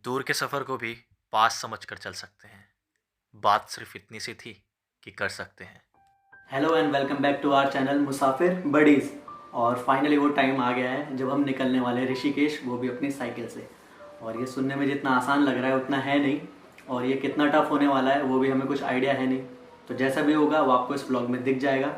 दूर के सफ़र को भी पास समझ कर चल सकते हैं। बात सिर्फ इतनी सी थी कि कर सकते हैं। Hello and welcome back to our channel Musafir buddies. और फाइनली वो टाइम आ गया है जब हम निकलने वाले हैं ऋषिकेश, वो भी अपनी साइकिल से। और ये सुनने में जितना आसान लग रहा है उतना है नहीं, और ये कितना टफ होने वाला है वो भी हमें कुछ आइडिया है नहीं। तो जैसा भी होगा वो आपको इस व्लॉग में दिख जाएगा।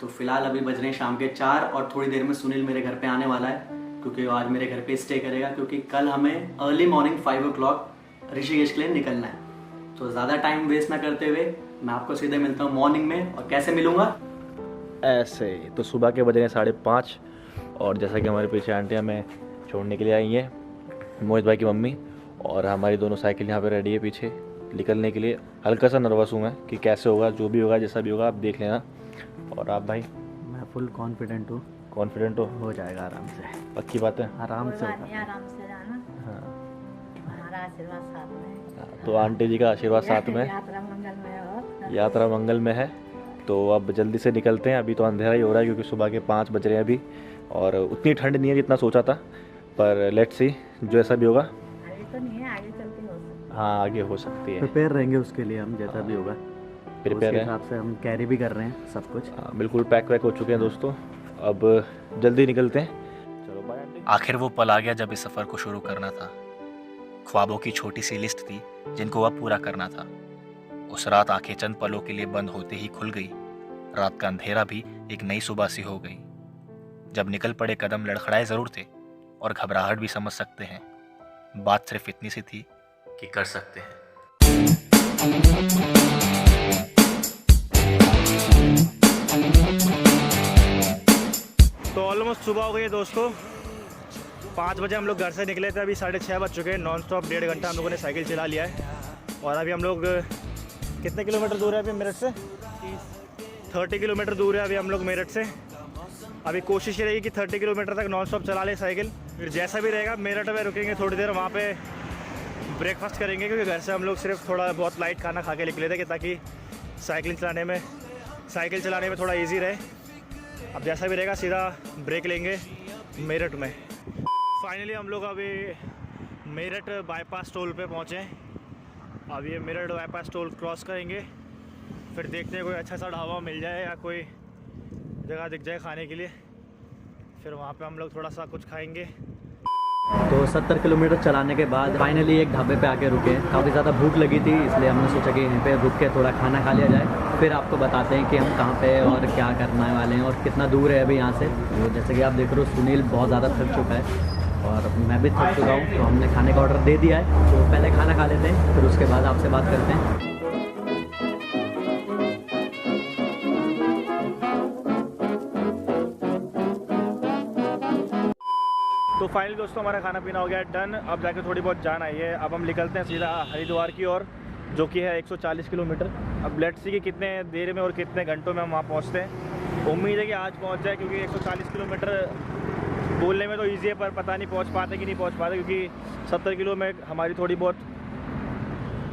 तो फिलहाल अभी बज रहे हैं शाम के 4 और थोड़ी देर में सुनील मेरे घर पे आने वाला है, क्योंकि वो आज मेरे घर पे स्टे करेगा, क्योंकि कल हमें अर्ली मॉर्निंग 5 o'clock ऋषिकेश के लिए निकलना है। तो ज़्यादा टाइम वेस्ट ना करते हुए मैं आपको सीधे मिलता हूँ मॉर्निंग में। और कैसे मिलूँगा? ऐसे तो सुबह के बज रहे हैं 5:30 और जैसा कि हमारे पीछे आंटी हमें छोड़ने के लिए आई हैं, मोहित भाई की मम्मी, और हमारी दोनों साइकिल यहाँ पे रेडी है पीछे निकलने के लिए। हल्का सा नर्वस हूँ मैं कि कैसे होगा, जो भी होगा जैसा भी होगा आप देख लेना। और आप भाई? मैं फुल कॉन्फिडेंट हूँ। कॉन्फिडेंट हो जाएगा आराम से। पक्की बात है? आराम से आराम से जाना। हाँ। हमारा आशीर्वाद साथ में है। तो आंटी जी का आशीर्वाद साथ में। यात्रा मंगलमय हो। यात्रा मंगल में है। तो अब जल्दी से निकलते हैं। अभी तो अंधेरा ही हो रहा है क्योंकि सुबह के 5 बज रहे हैं अभी, और उतनी ठंड नहीं है जितना सोचा था, पर लेट्स सी जो ऐसा भी होगा। आगे तो नहीं है, आगे चल के हो सकता हाँ, आगे हो सकती है। प्रिपेयर रहेंगे उसके लिए हम, जैसा भी होगा प्रिपेयर उसके है। हिसाब से हम कैरी भी कर रहे हैं सब कुछ। हाँ, बिल्कुल पैक वैक हो चुके हैं दोस्तों। अब जल्दी निकलते हैं। चलो बाय आंटी। आखिर वो पल आ गया जब इस सफ़र को शुरू करना था। ख्वाबों की छोटी सी लिस्ट थी जिनको अब पूरा करना था। उस रात आंखें चंद पलों के लिए बंद होते ही खुल गई। रात का अंधेरा भी एक नई सुबह सी हो गई। जब निकल पड़े कदम लड़खड़ाए ज़रूर थे और घबराहट भी समझ सकते हैं। बात सिर्फ इतनी सी थी कि कर सकते हैं। तो ऑलमोस्ट सुबह हो गई है दोस्तों। 5 बजे हम लोग घर से निकले थे, अभी 6:30 बज चुके हैं। नॉन स्टॉप 1.5 घंटा हम लोगों ने साइकिल चला लिया है। और अभी हम लोग कितने किलोमीटर दूर है अभी मेरठ से? 30 किलोमीटर दूर है अभी हम लोग मेरठ से। अभी कोशिश ये रहेगी कि 30 किलोमीटर तक नॉन स्टॉप चला ले साइकिल। फिर जैसा भी रहेगा मेरठ में रुकेंगे थोड़ी देर, वहाँ पे ब्रेकफास्ट करेंगे, क्योंकि घर से हम लोग सिर्फ थोड़ा बहुत लाइट खाना खा के निकले थे कि ताकि साइकिल चलाने में थोड़ा ईजी रहे। अब जैसा भी रहेगा सीधा ब्रेक लेंगे मेरठ में। फाइनली हम लोग अभी मेरठ बाईपास टोल पे पहुँचे हैं। अब ये मेरठ बाईपास टोल क्रॉस करेंगे, फिर देखते हैं कोई अच्छा सा ढाबा मिल जाए या कोई जगह दिख जाए खाने के लिए, फिर वहाँ पे हम लोग थोड़ा सा कुछ खाएंगे। तो 70 किलोमीटर चलाने के बाद फाइनली एक ढाबे पे आके रुके। काफ़ी ज़्यादा भूख लगी थी, इसलिए हमने सोचा कि यहीं पे रुक के थोड़ा खाना खा लिया जाए। फिर आपको बताते हैं कि हम कहाँ पे और क्या करने वाले हैं और कितना दूर है अभी यहाँ से। तो जैसे कि आप देख रहे हो सुनील बहुत ज़्यादा थक चुका है और मैं भी थक चुका हूँ, तो हमने खाने का ऑर्डर दे दिया है। तो पहले खाना खा लेते हैं, फिर उसके बाद आपसे बात करते हैं। तो फाइनली दोस्तों हमारा खाना पीना हो गया डन। अब जाके थोड़ी बहुत जान आई है। अब हम निकलते हैं सीधा हरिद्वार की ओर, जो कि है 140 किलोमीटर। अब लेट्स सी कि कितने देर में और कितने घंटों में हम वहाँ पहुँचते हैं। उम्मीद है कि आज पहुँच जाए, क्योंकि 140 किलोमीटर बोलने में तो ईजी है, पर पता नहीं पहुँच पाते कि नहीं पहुँच पाते, क्योंकि 70 किलो में हमारी थोड़ी बहुत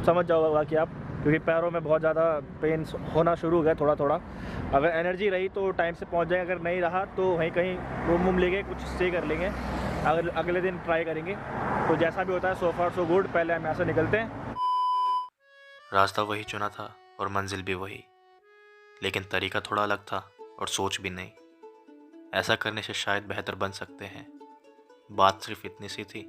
समझ जाओगा कि आप, क्योंकि पैरों में बहुत ज़्यादा पेन होना शुरू हो गया थोड़ा थोड़ा। अगर एनर्जी रही तो टाइम से पहुंच जाएंगे, अगर नहीं रहा तो वहीं कहीं रूम वूम लेके कुछ स्टे कर लेंगे, अगर अगले दिन ट्राई करेंगे। तो जैसा भी होता है सो फार सो गुड। पहले हम यहाँ से निकलते हैं। रास्ता वही चुना था और मंजिल भी वही, लेकिन तरीका थोड़ा अलग था और सोच भी नहीं। ऐसा करने से शायद बेहतर बन सकते हैं। बात सिर्फ इतनी सी थी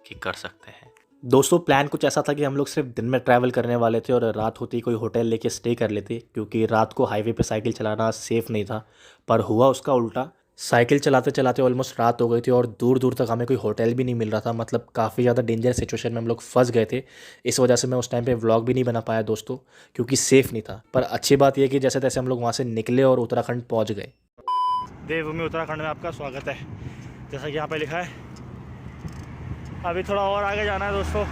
कि कर सकते हैं। दोस्तों प्लान कुछ ऐसा था कि हम लोग सिर्फ दिन में ट्रैवल करने वाले थे और रात होती ही कोई होटल लेके स्टे कर लेते, क्योंकि रात को हाईवे पे साइकिल चलाना सेफ़ नहीं था। पर हुआ उसका उल्टा। साइकिल चलाते चलाते ऑलमोस्ट रात हो गई थी और दूर दूर तक हमें कोई होटल भी नहीं मिल रहा था। मतलब काफ़ी ज़्यादा डेंजर सिचुएशन में हम लोग फंस गए थे। इस वजह से मैं उस टाइम पे व्लॉग भी नहीं बना पाया दोस्तों, क्योंकि सेफ़ नहीं था। पर अच्छी बात यह कि जैसे तैसे हम लोग वहाँ से निकले और उत्तराखंड पहुँच गए। देवभूमि उत्तराखंड में आपका स्वागत है, जैसा कि यहाँ पे लिखा है। अभी थोड़ा और आगे जाना है दोस्तों।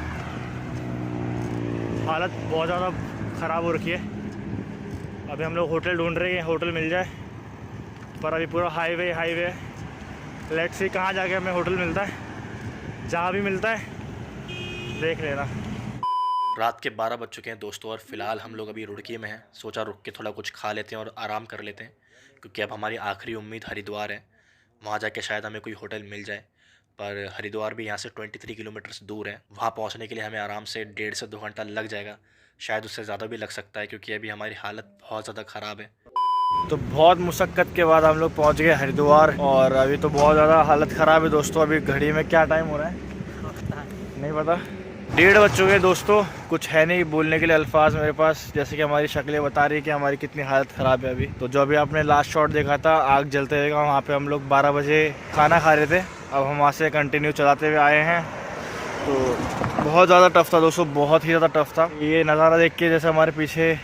हालत बहुत ज़्यादा ख़राब हो रखी है। अभी हम लोग होटल ढूंढ रहे हैं, होटल मिल जाए, पर अभी पूरा हाईवे। लेट्स सी कहाँ जाके हमें होटल मिलता है। जहाँ भी मिलता है देख लेना। रात के 12 बज चुके हैं दोस्तों और फिलहाल हम लोग अभी रुड़की में हैं। सोचा रुक के थोड़ा कुछ खा लेते हैं और आराम कर लेते हैं, क्योंकि अब हमारी आखिरी उम्मीद हरिद्वार है। वहाँ जाके शायद हमें कोई होटल मिल जाए। पर हरिद्वार भी यहाँ से 23 किलोमीटर्स दूर है। वहाँ पहुँचने के लिए हमें आराम से 1.5 से 2 घंटा लग जाएगा, शायद उससे ज़्यादा भी लग सकता है, क्योंकि अभी हमारी हालत बहुत ज़्यादा ख़राब है। तो बहुत मुशक्क़त के बाद हम लोग पहुँच गए हरिद्वार, और अभी तो बहुत ज़्यादा हालत ख़राब है दोस्तों। अभी घड़ी में क्या टाइम हो रहा है नहीं पता, 1:30 बज चुके हैं दोस्तों। कुछ है नहीं बोलने के लिए अल्फाज मेरे पास, जैसे कि हमारी शक्लें बता रही है कि हमारी कितनी हालत ख़राब है अभी। तो जो अभी आपने लास्ट शॉट देखा था आग जलते हुए, वहाँ पे हम लोग 12 बजे खाना खा रहे थे। अब हम वहाँ से कंटिन्यू चलाते हुए आए हैं। तो बहुत ज़्यादा टफ़ था दोस्तों, बहुत ही ज़्यादा टफ़ था। ये नज़ारा देख के, जैसे हमारे पीछे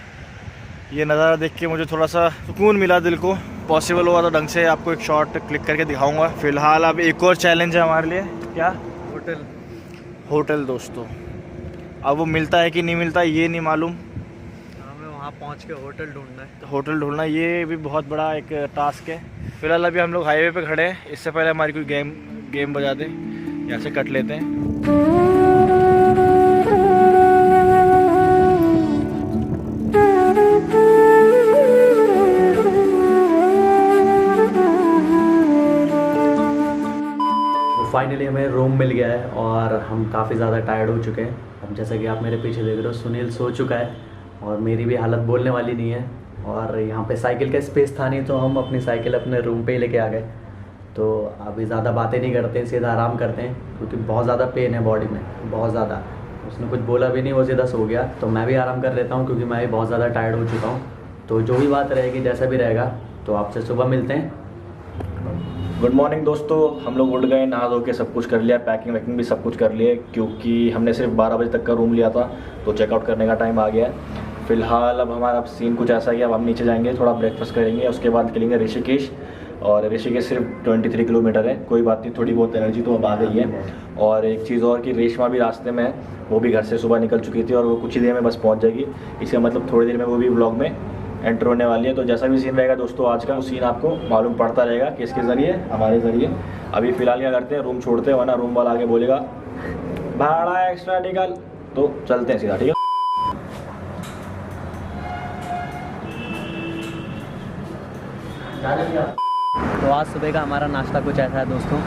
ये नज़ारा देख के मुझे थोड़ा सा सुकून मिला दिल को। पॉसिबल हुआ तो ढंग से आपको एक शॉट क्लिक करके दिखाऊँगा। फ़िलहाल अब एक और चैलेंज है हमारे लिए। क्या? होटल दोस्तों। अब वो मिलता है कि नहीं मिलता ये नहीं मालूम, हमें वहाँ पहुँच के होटल ढूंढना है। होटल ढूंढना ये भी बहुत बड़ा एक टास्क है। फिलहाल अभी हम लोग हाईवे पे खड़े हैं। इससे पहले हमारी कोई गेम बजा दे, यहाँ से कट लेते हैं। फाइनली हमें रूम मिल गया है और हम काफ़ी ज़्यादा टायर्ड हो चुके हैं। अब जैसा कि आप मेरे पीछे देख रहे हो, सुनील सो चुका है और मेरी भी हालत बोलने वाली नहीं है। और यहाँ पे साइकिल का स्पेस था नहीं, तो हम अपनी साइकिल अपने रूम पे ही लेके आ गए। तो अभी ज़्यादा बातें नहीं करते हैं, सीधा आराम करते हैं, क्योंकि बहुत ज़्यादा पेन है बॉडी में, बहुत ज़्यादा। उसने कुछ बोला भी नहीं, वो सीधा सो गया। तो मैं भी आराम कर लेता हूँ, क्योंकि मैं भी बहुत ज़्यादा टायर्ड हो चुका हूँ। तो जो भी बात रहेगी, जैसा भी रहेगा, तो आपसे सुबह मिलते हैं। गुड मॉर्निंग दोस्तों। हम लोग उठ गए, नहा धो के सब कुछ कर लिया, पैकिंग वैकिंग भी सब कुछ कर लिए, क्योंकि हमने सिर्फ 12 बजे तक का रूम लिया था, तो चेकआउट करने का टाइम आ गया है। फ़िलहाल अब हमारा सीन कुछ ऐसा है कि अब हम नीचे जाएंगे, थोड़ा ब्रेकफास्ट करेंगे, उसके बाद निकलेंगे ऋषिकेश। और ऋषिकेश सिर्फ 23 किलोमीटर है, कोई बात नहीं, थोड़ी बहुत एनर्जी तो अब आ गई है। और एक चीज़ और कि रेशमा भी रास्ते में है, वो भी घर से सुबह निकल चुकी थी और वो कुछ ही देर में बस पहुँच जाएगी। इसका मतलब थोड़ी देर में वो भी व्लॉग में एंटर होने वाली है। तो जैसा भी सीन रहेगा दोस्तों आज का, वो सीन आपको मालूम पड़ता रहेगा, किसके ज़रिए, हमारे ज़रिए। अभी फ़िलहाल क्या करते हैं, रूम छोड़ते हैं, वरना रूम वाला आगे बोलेगा भाड़ा एक्स्ट्रा निकल। तो चलते हैं सीधा, ठीक है। तो आज सुबह का हमारा नाश्ता कुछ ऐसा है दोस्तों,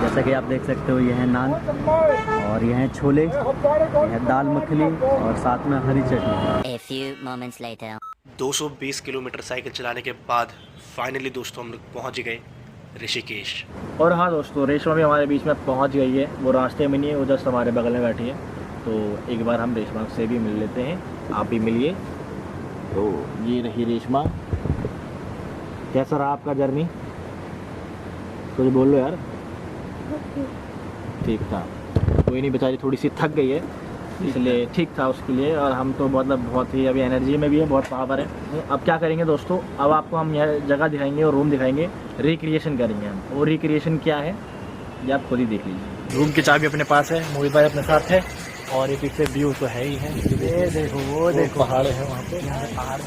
जैसा कि आप देख सकते हो, ये है नान और ये है छोले, ये है दाल मखनी और साथ में हरी चटनी। A few moments later. 220 kilometre cycle चलाने के बाद फाइनली दोस्तों हम लोग पहुँच गए ऋषिकेश। और हाँ दोस्तों, रेशमा भी हमारे बीच में पहुंच गई है। वो रास्ते में नहीं है, वो जस्ट हमारे बगल में बैठी है। तो एक बार हम रेशमा से भी मिल लेते हैं, आप भी मिलिए। तो ये रही रेशमा। कैसा रहा आपका जर्नी? कुछ बोल लो यार। ठीक था, कोई नहीं, बेचारी थोड़ी सी थक गई है, इसलिए ठीक था उसके लिए। और हम तो मतलब बहुत ही अभी एनर्जी में भी है, बहुत पावर है। अब क्या करेंगे दोस्तों, अब आपको हम यह जगह दिखाएंगे और रूम दिखाएंगे, रिक्रिएशन करेंगे हम। और रिक्रिएशन क्या है ये आप खुद ही देख लीजिए। रूम की चाबी अपने पास है, मोहित भाई अपने साथ है, और ये पीछे व्यू तो है ही है। ये देखो, वो देखो पहाड़ है वहाँ पे, पहाड़।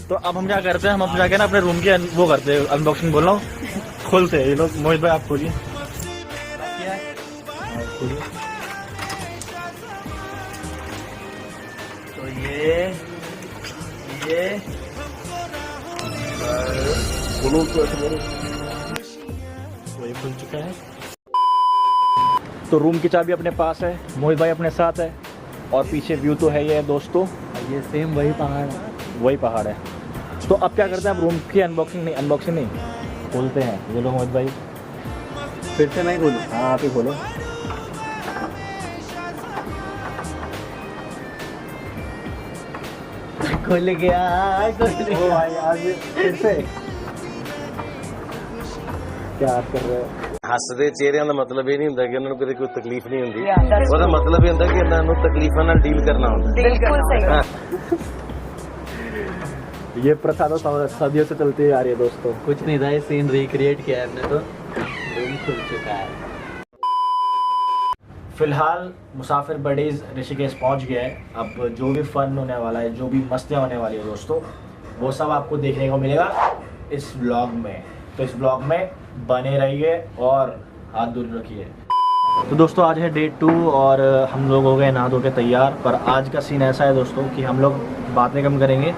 तो अब हम क्या करते हैं, हम अपने जाके ना अपने रूम की वो करते हैं, अनबॉक्सिंग बोल रहा हूँ, खोलते हैं। ये लोग, मोहित भाई आप खोलिए। तो ये खुल चुका है। तो रूम की चाबी अपने पास है, मोहित भाई अपने साथ है, और पीछे व्यू तो है ये दोस्तों, ये सेम वही पहाड़ है, वही पहाड़ है। तो अब क्या करते हैं, आप रूम की अनबॉक्सिंग नहीं खोलते हैं। ये लो मोहित भाई, फिर से मैं ही खोलूँ? हाँ आप ही खोलो। खुल गया, ओ भाई आज फिर से क्या आप कर रहे हो? ਹੱਸਦੇ ਚਿਹਰਿਆਂ ਦਾ ਮਤਲਬ ਇਹ ਨਹੀਂ ਹੁੰਦਾ ਕਿ ਉਹਨਾਂ ਨੂੰ ਕਦੇ ਕੋਈ ਤਕਲੀਫ ਨਹੀਂ ਹੁੰਦੀ। ਉਹਦਾ ਮਤਲਬ ਇਹ ਹੁੰਦਾ ਕਿ ਇਹਨਾਂ ਨੂੰ ਤਕਲੀਫਾਂ ਨਾਲ ਡੀਲ ਕਰਨਾ ਹੁੰਦਾ। बिल्कुल सही। ये प्रथा तो सदियों से चलती आ रही है दोस्तों। कुछ नहीं था, ये सीन रिक्रिएट किया है हमने, तो रूम खुल चुका है। फिलहाल मुसाफिर बडीज़ ऋषिकेश पहुंच गया है। अब जो भी फन होने वाला है, जो भी मस्तियाँ होने वाली है दोस्तों, वो सब आपको देखने को मिलेगा इस व्लॉग में। तो इस व्लॉग में बने रहिए और हाथ दूर रखिए। तो दोस्तों आज है डे 2 और हम लोग हो गए नहा धो के तैयार। पर आज का सीन ऐसा है दोस्तों कि हम लोग बातें कम करेंगे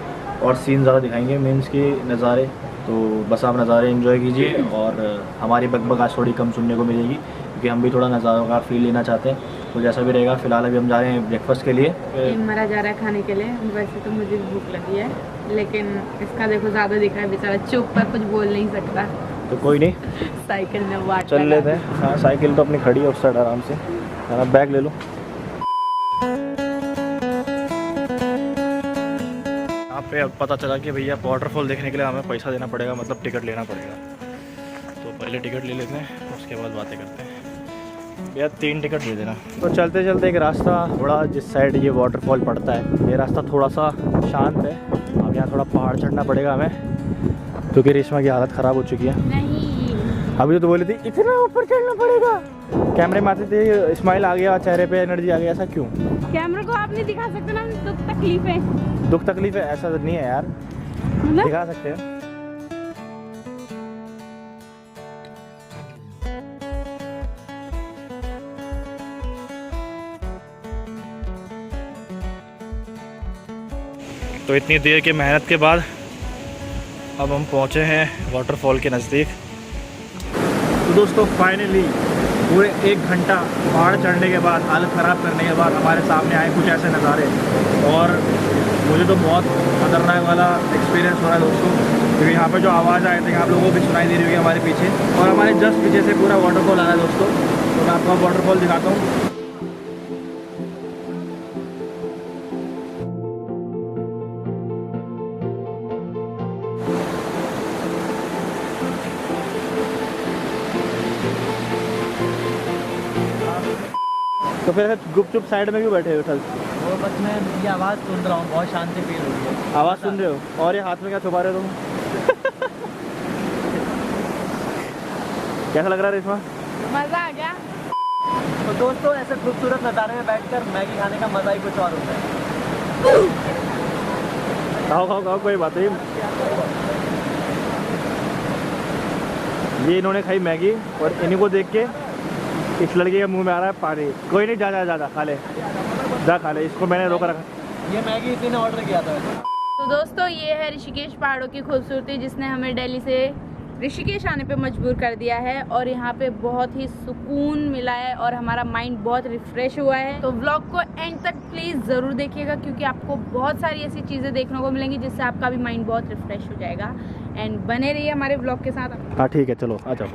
और सीन ज़्यादा दिखाएंगे, मीन्स के नज़ारे। तो बस आप नज़ारे एंजॉय कीजिए और हमारी बकबक आज थोड़ी कम सुनने को मिलेगी। क्योंकि हम भी थोड़ा नज़ारों का फील लेना चाहते हैं। तो जैसा भी रहेगा, फ़िलहाल अभी हम जा रहे हैं ब्रेकफास्ट के लिए। मरा जा रहा है खाने के लिए। वैसे तो मुझे भूख लगी है, लेकिन इसका देखो ज़्यादा दिख रहा है बेचारा, चुप पर कुछ बोल नहीं सकता। तो कोई नहीं, साइकिल में वाट चल लेते हैं। हाँ, साइकिल तो अपनी खड़ी है उस साइड आराम से। हाँ, बैग ले लो। यहाँ पे अब पता चला कि भैया वाटरफॉल देखने के लिए हमें पैसा देना पड़ेगा, मतलब टिकट लेना पड़ेगा। तो पहले टिकट ले लेते हैं, उसके बाद बातें करते हैं। भैया 3 टिकट दे देना। तो चलते चलते एक रास्ता बड़ा जिस साइड ये वाटरफॉल पड़ता है, ये रास्ता थोड़ा सा शांत है। अब यहाँ थोड़ा पहाड़ चढ़ना पड़ेगा हमें, क्योंकि रेशमा की हालत ख़राब हो चुकी है। नहीं, अभी तो बोली थी इतना ऊपर चढ़ना पड़ेगा। कैमरे में आते थे, स्माइल आ गया चेहरे पे, एनर्जी आ गई। ऐसा क्यों? कैमरा को आप नहीं दिखा सकते ना, दुख तकलीफ है। दुख तकलीफ है ऐसा नहीं है यार, मतलब दिखा सकते हैं। तो इतनी देर की मेहनत के बाद अब हम पहुँचे हैं वाटरफॉल के नज़दीक। तो दोस्तों फाइनली पूरे 1 घंटा पहाड़ चढ़ने के बाद, हालत ख़राब करने के बाद हमारे सामने आए कुछ ऐसे नज़ारे, और मुझे तो बहुत खतरनाक वाला एक्सपीरियंस हो रहा है दोस्तों। क्योंकि यहाँ पे जो आवाज़ आए थे आप लोगों को भी सुनाई दे रही होगी हमारे पीछे, और हमारे जस्ट पीछे से पूरा वाटरफॉल आ रहा है दोस्तों। तो मैं आपको वाटरफॉल दिखाता हूँ। तो फिर गुपचुप साइड में क्यों बैठे हो? कल वो बस मैं ये आवाज़ सुन रहा हूँ, बहुत शांति फील हो रही है। आवाज़ सुन रहे हो, और ये हाथ में क्या छुपा रहे हो तुम? कैसा लग रहा है रेशमा? मज़ा आ गया। तो दोस्तों ऐसे खूबसूरत नज़ारे में बैठकर मैगी खाने का मज़ा ही कुछ और होता है। खाओ खाओ खाओ, कोई बात नहीं। ये इन्होंने खाई मैगी, और इन्हीं को देख के इस लड़के के मुंह में आ रहा है पानी। कोई नहीं, जा खा ले, जा खा ले। इसको मैंने रोक रखा। ये मैगी इसी ने ऑर्डर किया था। तो दोस्तों ये है ऋषिकेश पहाड़ों की खूबसूरती, जिसने हमें दिल्ली से ऋषिकेश आने पे मजबूर कर दिया है। और यहाँ पे बहुत ही सुकून मिला है और हमारा माइंड बहुत रिफ्रेश हुआ है। तो व्लॉग को एंड तक प्लीज़ ज़रूर देखिएगा, क्योंकि आपको बहुत सारी ऐसी चीज़ें देखने को मिलेंगी जिससे आपका भी माइंड बहुत रिफ्रेश हो जाएगा। एंड बने रहिए हमारे व्लॉग के साथ। हाँ ठीक है, चलो आ जाओ।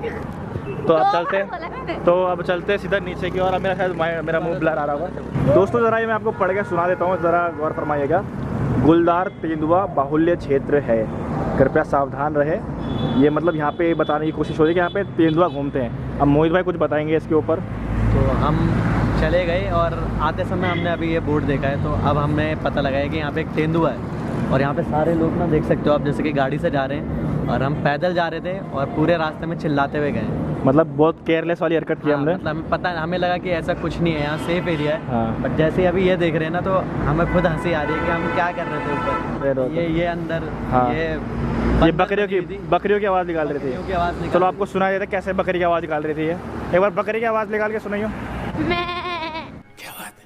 तो अब चलते हैं, तो अब चलते हैं सीधा नीचे की ओर। अब मेरा शायद मेरा मुंह ब्लर आ रहा होगा दोस्तों। ज़रा ये मैं आपको पढ़ के सुना देता हूँ, ज़रा गौर फरमाइएगा। गुलदार तेंदुआ बाहुल्य क्षेत्र है, कृपया सावधान रहे। ये मतलब यहाँ पे बताने की कोशिश हो रही है कि यहाँ पे तेंदुआ घूमते हैं। अब मोहित भाई कुछ बताएंगे इसके ऊपर। तो हम चले गए और आते समय हमने अभी ये बोर्ड देखा है, तो अब हमें पता लगा है कि यहाँ पे एक तेंदुआ है। और यहाँ पे सारे लोग ना देख सकते हो आप, जैसे कि गाड़ी से जा रहे हैं और हम पैदल जा रहे थे और पूरे रास्ते में चिल्लाते हुए गए। मतलब बहुत केयरलेस वाली हरकत की हमने। मतलब हमें पता, हमें लगा कि ऐसा कुछ नहीं है, यहाँ सेफ एरिया है। हाँ। बट जैसे ही अभी ये देख रहे हैं ना, तो हमें खुद हंसी आ रही है कि हम क्या कर रहे थे ऊपर। ये अंदर हाँ। ये बकरियों की आवाज़ निकाल रही थी। की आवाज़ निकाल। चलो आपको सुनाई देता है कैसे बकरी की आवाज़ निकाल रही थी। ये एक बार बकरी की आवाज़ निकाल के सुनाइयो। क्या बात है?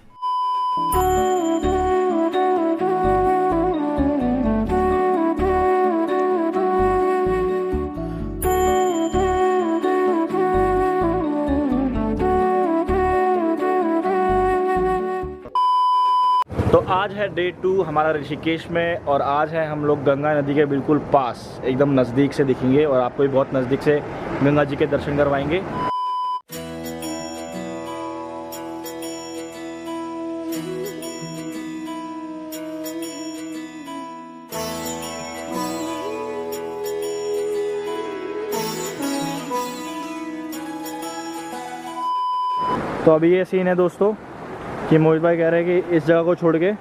तो आज है डे 2 हमारा ऋषिकेश में, और आज है हम लोग गंगा नदी के बिल्कुल पास, एकदम नज़दीक से दिखेंगे और आपको भी बहुत नज़दीक से गंगा जी के दर्शन करवाएंगे। तो अभी ये सीन है दोस्तों कि मोहित भाई कह रहे हैं कि इस जगह को छोड़ के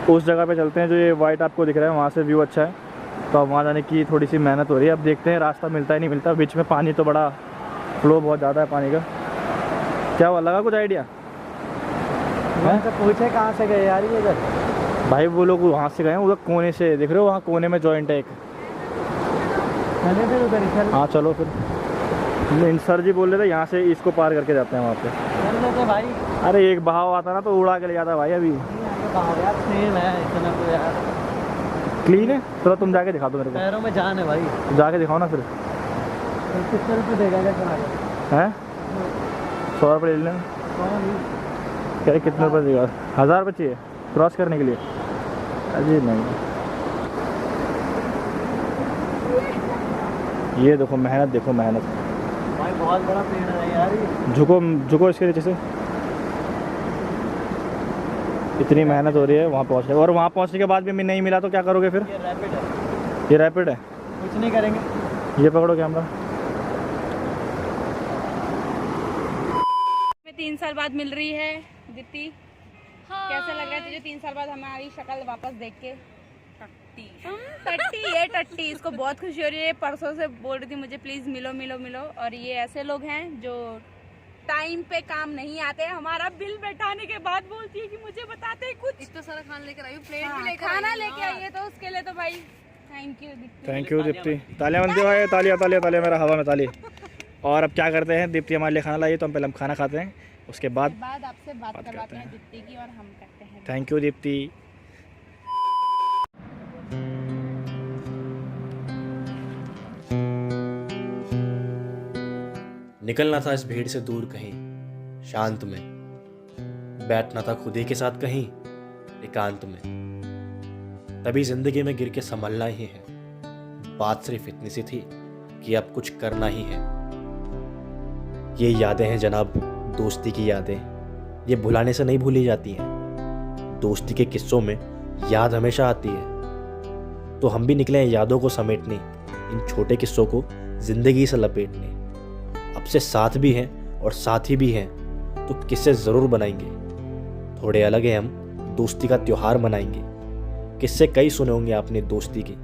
उस जगह पे चलते हैं जो ये वाइट आपको दिख रहा है, वहाँ से व्यू अच्छा है। तो अब वहाँ जाने की थोड़ी सी मेहनत हो रही है। अब देखते हैं रास्ता मिलता है नहीं मिलता। बीच में पानी तो बड़ा फ्लो बहुत ज़्यादा है पानी का। क्या हुआ, लगा कुछ आइडिया? तो पूछे कहाँ से गए यार ये इधर? भाई वो लोग वहाँ से गए हैं, उधर कोने से दिख रहे हो, वहाँ कोने में जॉइंट है एक। चले फिर उधर। हाँ चलो फिर। सर जी बोल रहे थे यहाँ से इसको पार करके जाते हैं वहाँ पे। चल लेते भाई। अरे एक बहाव आता ना तो उड़ा के ले जाता भाई। अभी यार सेम है इतना तो यार। क्लीन है। चलो तुम जाके दिखा दो मेरे को। पैरों में जान है भाई। जाके दिखाओ ना फिर। किस तरह से देगा क्या हैं? 100 रुपये ले लें। कह रहे कितने रुपये देगा? 1000 रुपये चाहिए क्रॉस करने के लिए? अजी नहीं, ये देखो मेहनत, देखो मेहनत भाई बहुत बड़ा पेड़ है यार ये। झुको झुको इसके नीचे से। इतनी मेहनत हो रही है वहाँ पहुँचने, और वहाँ पहुँचने के बाद भी नहीं मिला तो क्या करोगे फिर? ये रैपिड है, ये रैपिड है, कुछ नहीं करेंगे। ये पकड़ो कैमरा। में 3 साल बाद मिल रही है दीप्ति, कैसा लग रहा है तुझे 3 साल बाद हमारी शक्ल वापस देख के? टट्टी है टट्टी, इसको बहुत खुशी हो रही है। परसों से बोल रही थी मुझे प्लीज मिलो मिलो मिलो, और ये ऐसे लोग हैं जो टाइम पे काम नहीं आते। हमारा बिल बैठाने के बाद बोलती है कि मुझे बताते कुछ। इतना सारा खाना लेकर आई, प्लेट भी लेकर खाना लेके आई है, तो उसके लिए तो भाई thank you Deepti. Thank you Deepti. तालियां बनती भाई, तालियां तालियां तालियां, मेरा हवा में ताली। और अब क्या करते हैं, दीप्ति हमारे लिए खाना लाई तो हम पहले खाना खाते हैं, उसके बाद आपसे बात करवाते हैं दीप्ति की, और हम करते हैं। Thank you Deepti. निकलना था इस भीड़ से दूर कहीं शांत में, बैठना था खुद ही के साथ कहीं एकांत में। तभी जिंदगी में गिर के संभलना ही है, बात सिर्फ इतनी सी थी कि अब कुछ करना ही है। ये यादें हैं जनाब, दोस्ती की यादें, ये भुलाने से नहीं भूली जाती हैं। दोस्ती के किस्सों में याद हमेशा आती है, तो हम भी निकले हैं यादों को समेटने, इन छोटे किस्सों को जिंदगी से लपेटने। अब से साथ भी हैं और साथी भी हैं, तो किस्से ज़रूर बनाएंगे। थोड़े अलग हैं हम, दोस्ती का त्योहार मनाएंगे। किस्से कई सुने होंगे आपने दोस्ती के,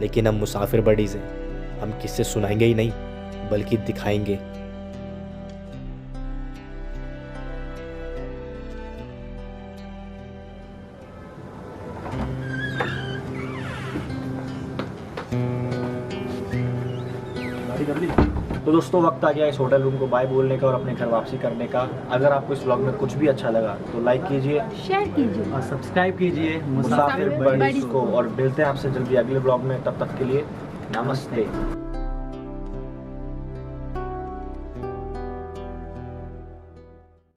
लेकिन हम मुसाफिर बडीज़ हैं, हम किस्से सुनाएंगे ही नहीं बल्कि दिखाएंगे। तो दोस्तों वक्त आ गया इस होटल रूम को बाय बोलने का और अपने घर वापसी करने का। अगर आपको इस व्लॉग में कुछ भी अच्छा लगा तो लाइक कीजिए, शेयर कीजिए और सब्सक्राइब कीजिए मुसाफिर बडीज़ को, और मिलते हैं आपसे जल्दी अगले व्लॉग में। तब तक के लिए नमस्ते।